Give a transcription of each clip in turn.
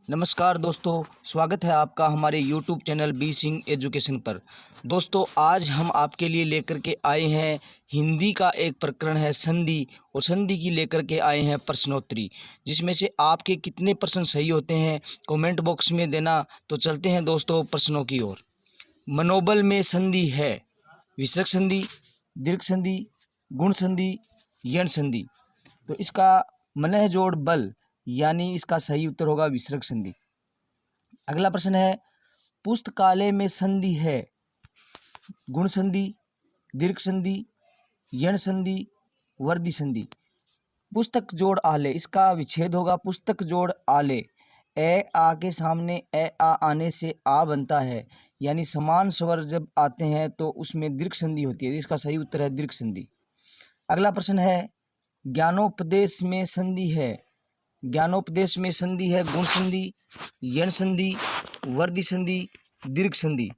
नमस्कार दोस्तों, स्वागत है आपका हमारे YouTube channel B Singh education पर। दोस्तों, आज हम आपके लिए लेकर के आए हैं हिंदी का एक प्रकरण है संधि, और संधि की लेकर के आए हैं प्रश्नोत्तरी, जिसमें से आपके कितने प्रश्न सही होते हैं कमेंट बॉक्स में देना। तो चलते हैं दोस्तों प्रश्नों की ओर। मनोबल में संधि है विसर्ग संधि, दीर्घ संधि, गुण संधि, यण संधि। तो इसका मनह जोड़ बल यानी इसका सही उत्तर होगा विसर्ग संधि। अगला प्रश्न है, पुस्तकालय में संधि है गुण संधि, दीर्घ संधि, यण संधि, वर्धी संधि। पुस्तक जोड़ आले, इसका विच्छेद होगा पुस्तक जोड़ आले। ए आ के सामने ए आ आने से आ बनता है, यानी समान स्वर जब आते हैं तो उसमें दीर्घ संधि होती है। इसका सही उत्तर है दीर्घ संधि। अगला प्रश्न है, ज्ञानोपदेश में संधि है ज्ञानोपदेश में संधि है गुण संधि, यण संधि, वर्धी संधि, दीर्घ संधि।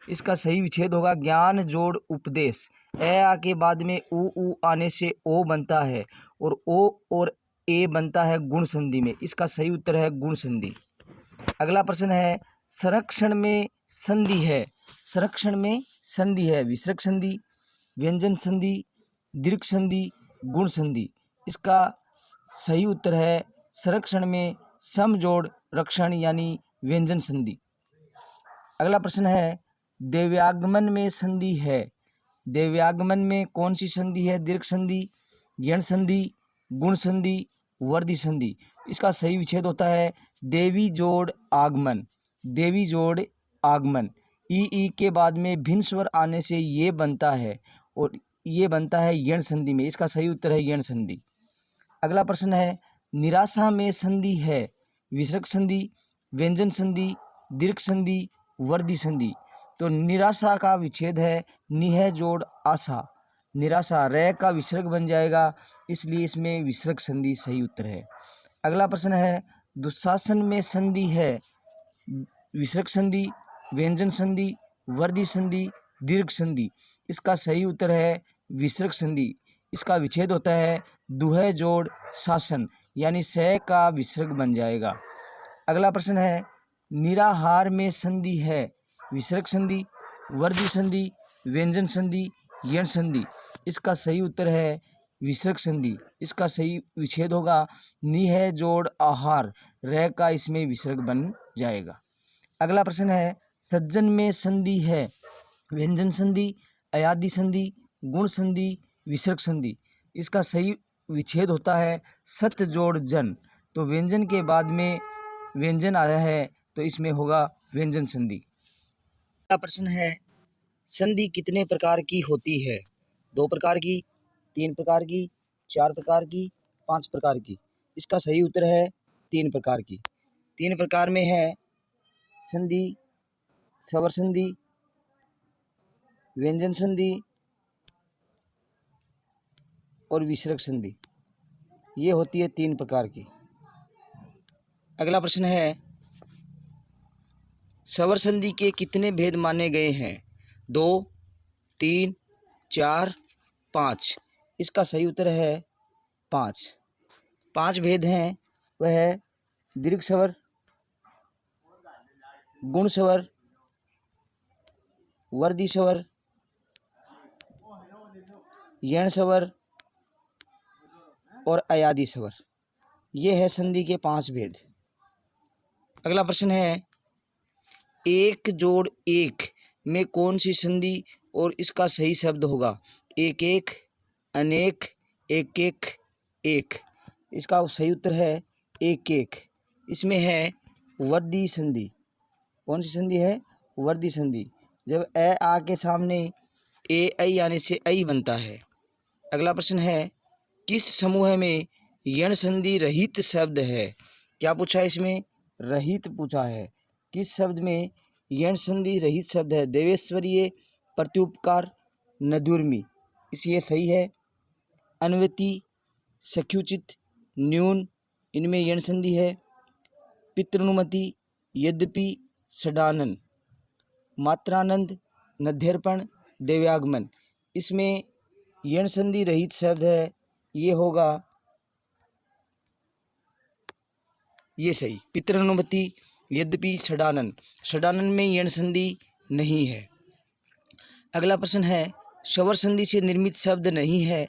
इसका सही विच्छेद होगा ज्ञान जोड़ उपदेश। ए आ के बाद में ऊ आने से ओ बनता है, और ओ और ए बनता है गुण संधि में। इसका सही उत्तर है गुण संधि। अगला प्रश्न है, संरक्षण में संधि है संरक्षण में संधि है विसर्ग संधि, व्यंजन संधि, दीर्घ संधि, गुण संधि। इसका सही उत्तर है संरक्षण में सम जोड़ रक्षण यानी व्यंजन संधि। अगला प्रश्न है, देव्यागमन में संधि है देव्यागमन में कौन सी संधि है? दीर्घ संधि, यण संधि, गुण संधि, वर्धी संधि। इसका सही विच्छेद होता है देवी जोड़ आगमन। देवी जोड़ आगमन। ई के बाद में भिन्न स्वर आने से ये बनता है, और ये बनता है यण संधि में। इसका सही उत्तर है यण संधि। अगला प्रश्न है, निराशा में संधि है विसर्ग संधि, व्यंजन संधि, दीर्घ संधि, वर्धी संधि। तो निराशा का विच्छेद है निह जोड़ आशा। निराशा रे का विसर्ग बन जाएगा, इसलिए इसमें विसर्ग संधि सही उत्तर है। अगला प्रश्न है, दुशासन में संधि है विसर्ग संधि, व्यंजन संधि, वर्धी संधि, दीर्घ संधि। इसका सही उत्तर है विसर्ग संधि। इसका विच्छेद होता है दुह जोड़ शासन, यानी से का विसर्ग बन जाएगा। अगला प्रश्न है, निराहार में संधि है विसर्ग संधि, वर्धी संधि, व्यंजन संधि, यण संधि। इसका सही उत्तर है विसर्ग संधि। इसका सही विच्छेद होगा निह जोड़ आहार, रह का इसमें विसर्ग बन जाएगा। अगला प्रश्न है, सज्जन में संधि है व्यंजन संधि, अयादि संधि, गुण संधि, विसर्ग संधि। इसका सही विच्छेद होता है सत जोड़ जन। तो व्यंजन के बाद में व्यंजन आया है, तो इसमें होगा व्यंजन संधि। अगला प्रश्न है, संधि कितने प्रकार की होती है? 2 प्रकार की, 3 प्रकार की, 4 प्रकार की, 5 प्रकार की। इसका सही उत्तर है 3 प्रकार की। 3 प्रकार में है संधि, स्वर संधि, व्यंजन संधि और विसर्ग संधि। ये होती है 3 प्रकार की। अगला प्रश्न है, स्वर संधि के कितने भेद माने गए हैं? 2, 3, 4, 5। इसका सही उत्तर है 5। 5 भेद हैं, वह है दीर्घ स्वर, गुण स्वर, वर्धी स्वर, यण स्वर और अयादि स्वर। ये है संधि के 5 भेद। अगला प्रश्न है, एक जोड़ एक में कौन सी संधि और इसका सही शब्द होगा? एक एक, अनेक, एक एक, एक। इसका सही उत्तर है एक एक। इसमें है वर्धी संधि। कौन सी संधि है? वर्धी संधि। जब ए आ के सामने ए ऐ आने से ऐ बनता है। अगला प्रश्न है, किस समूह में यण संधि रहित शब्द है? क्या पूछा है इसमें? रहित पूछा है। किस शब्द में यण संधि रहित शब्द है? देवेश्वरीय, प्रत्युपकार, नधुर्मी। इसलिए सही है अन्वति, सख्युचित, न्यून, इनमें यण संधि है। पितृनुमति, यद्यपि, षडानन, मात्रानंद, नध्यर्पण, देव्यागमन। इसमें यण संधि रहित शब्द है, ये होगा ये सही। पितृनुमति यद्यपि षडानन, षडानन में यण संधि नहीं है। अगला प्रश्न है स्वर संधि से निर्मित शब्द नहीं है।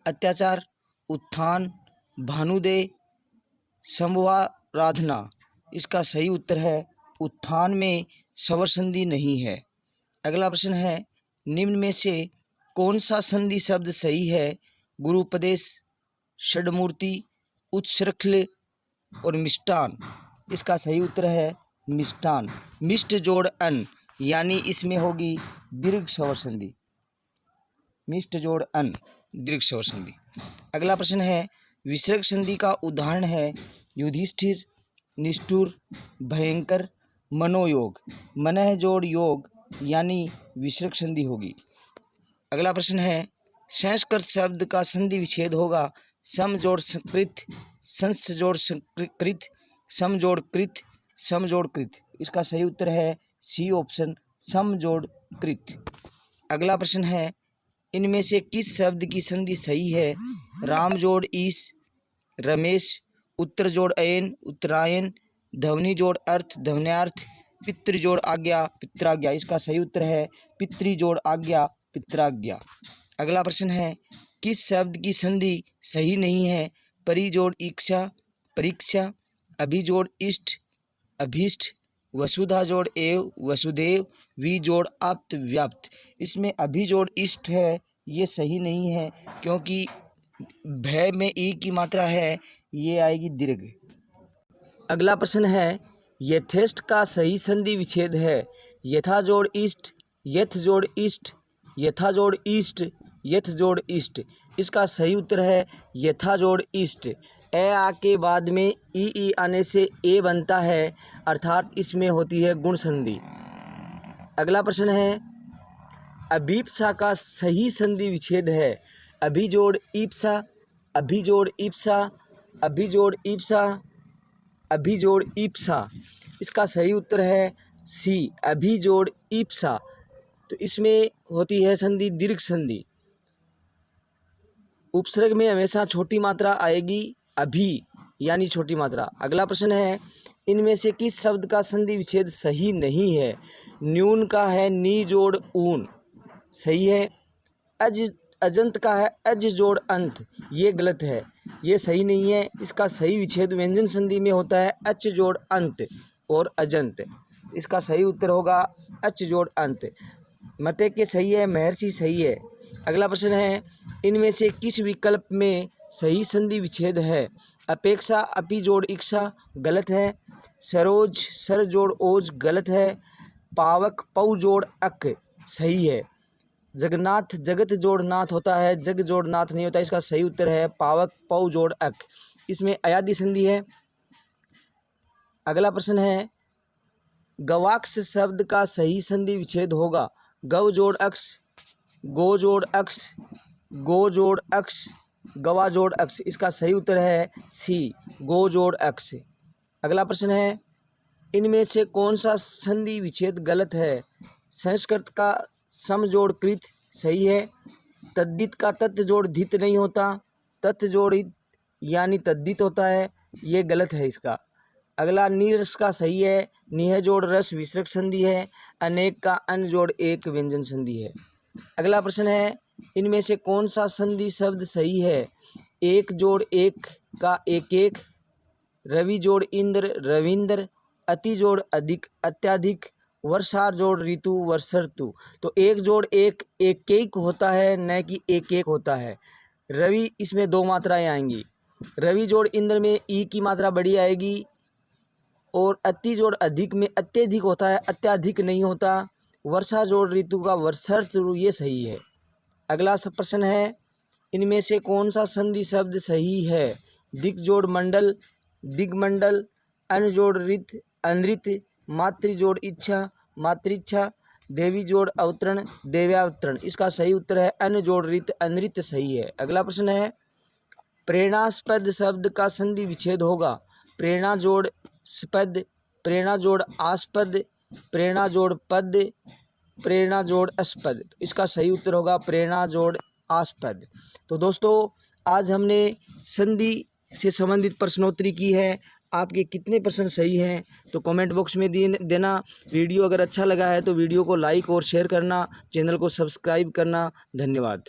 अत्याचार, उत्थान, भानुदय, समवाराधना। इसका सही उत्तर है उत्थान में स्वर संधि नहीं है। अगला प्रश्न है निम्न में से कौन सा संधि शब्द सही है? गुरुपदेश, षड्मूर्ति, उत्सृखल और मिष्टान। इसका सही उत्तर है मिष्टान। मिष्ट जोड़ अन, यानी इसमें होगी दीर्घ स्वर संधि। मिष्ट जोड़ अन, दीर्घ स्वर संधि। अगला प्रश्न है विसर्ग संधि का उदाहरण है युधिष्ठिर, निष्ठुर, भयंकर, मनोयोग। मनः जोड़ योग यानी विसर्ग संधि होगी। अगला प्रश्न है संस्कृत शब्द का संधि विच्छेद होगा सम जोड़ संकृत, संस जोड़ संकृत, सम जोड़ कृत, सम जोड़ कृत। इसका सही उत्तर है सी ऑप्शन, सम जोड़ कृत। अगला प्रश्न है इनमें से किस शब्द की संधि सही है? राम जोड़ ईश, रमेश, उत्तर जोड़ अयन, उत्तरायण, ध्वनि जोड़ अर्थ, ध्वन्यार्थ, पितृ जोड़ आज्ञा, पित्राज्ञा। इसका सही उत्तर है पितृ जोड़ आज्ञा, पित्राज्ञा। अगला प्रश्न है किस शब्द की संधि सही नहीं है? परि जोड़ इच्छा, परीक्षा, अभि जोड़ इष्ट, अभीष्ट, वसुधा जोड़ एव, वसुदेव, वी जोड़ आप्त, व्याप्त। इसमें अभि जोड़ इष्ट है, ये सही नहीं है क्योंकि भय में ई की मात्रा है, ये आएगी दीर्घ। अगला प्रश्न है यथेष्ट का सही संधि विच्छेद है यथा जोड़ इष्ट, यथ जोड़ इष्ट, यथा जोड़ इष्ट, यथ जोड़ इष्ट। इसका सही उत्तर है यथा जोड़ इष्ट। ए आ के बाद में ई आने से ए बनता है, अर्थात इसमें होती है गुण संधि। अगला प्रश्न है अभीप्सा का सही संधि विच्छेद है अभि जोड़ ईप्सा, अभि जोड़ ईप्सा, अभि जोड़ ईप्सा, अभि जोड़ ईप्सा। इसका सही उत्तर है सी, अभि जोड़ ईप्सा। तो इसमें होती है संधि दीर्घ संधि। उपसर्ग में हमेशा छोटी मात्रा आएगी अभी, यानी छोटी मात्रा। अगला प्रश्न है इनमें से किस शब्द का संधि विच्छेद सही नहीं है? न्यून का है नी जोड़ ऊन, सही है। अजंत का है अज जोड़ अंत, ये गलत है, ये सही नहीं है। इसका सही विच्छेद व्यंजन संधि में होता है अच जोड़ अंत और अजंत। इसका सही उत्तर होगा अच जोड़ अंत। मते के सही है, महर्षि सही है। अगला प्रश्न है इनमें से किस विकल्प में सही संधि विच्छेद है? अपेक्षा अपि जोड़ इच्छा, गलत है। सरोज सर जोड़ ओज, गलत है। पावक पौ जोड़ अक, सही है। जगन्नाथ जगत जोड़ नाथ होता है, जग जोड़ नाथ नहीं होता। इसका सही उत्तर है पावक पौ जोड़ अक, इसमें अयादि संधि है। अगला प्रश्न है गवाक्ष शब्द का सही संधि विच्छेद होगा गव जोड़ अक्ष, गो जोड़ अक्ष, गो जोड़ अक्ष, गवा जोड़ अक्ष। इसका सही उत्तर है सी, गो जोड़ अक्ष। अगला प्रश्न है इनमें से कौन सा संधि विच्छेद गलत है? संस्कृत का सम जोड़ कृत, सही है। तद्दित का तत् जोड़ धित नहीं होता, तत् जोड़ यानी तद्दित होता है, ये गलत है इसका। अगला नीरस का सही है, निह जोड़ रस विसर्ग संधि है। अनेक का अन जोड़ एक व्यंजन संधि है। अगला प्रश्न है इनमें से कौन सा संधि शब्द सही है? एक जोड़ एक का एक एक, रवि जोड़ इंद्र रविंद्र, अति जोड़ अधिक अत्याधिक, वर्षा जोड़ ऋतु वर्षर्तु। तो एक जोड़ एक एक एक होता है, न कि एक एक होता है। रवि इसमें दो मात्राएं आएंगी। रवि जोड़ इंद्र में ई की मात्रा बड़ी आएगी और अति जोड़ अधिक में अत्यधिक होता है, अत्याधिक नहीं होता। वर्षा जोड़ ऋतु का वर्षर्तु, ये सही है। अगला प्रश्न है इनमें से कौन सा संधि शब्द सही है? दिग जोड़ मंडल, दिग्मंडल, अन जोड़ रित अनृत, मातृ जोड़ इच्छा मातृच्छा, देवी जोड़ अवतरण देव्यावतरण। इसका सही उत्तर है अन जोड़ रित अनृत, सही है। अगला प्रश्न है प्रेरणास्पद शब्द का संधि विच्छेद होगा प्रेरणा जोड़ स्पद, प्रेरणा जोड़ आस्पद, प्रेरणा जोड़ पद, प्रेरणा जोड़ अस्पद। इसका सही उत्तर होगा प्रेरणा जोड़ आस्पद। तो दोस्तों आज हमने संधि से संबंधित प्रश्नोत्तरी की है। आपके कितने % सही हैं, तो कमेंट बॉक्स में देना। वीडियो अगर अच्छा लगा है तो वीडियो को लाइक और शेयर करना, चैनल को सब्सक्राइब करना। धन्यवाद।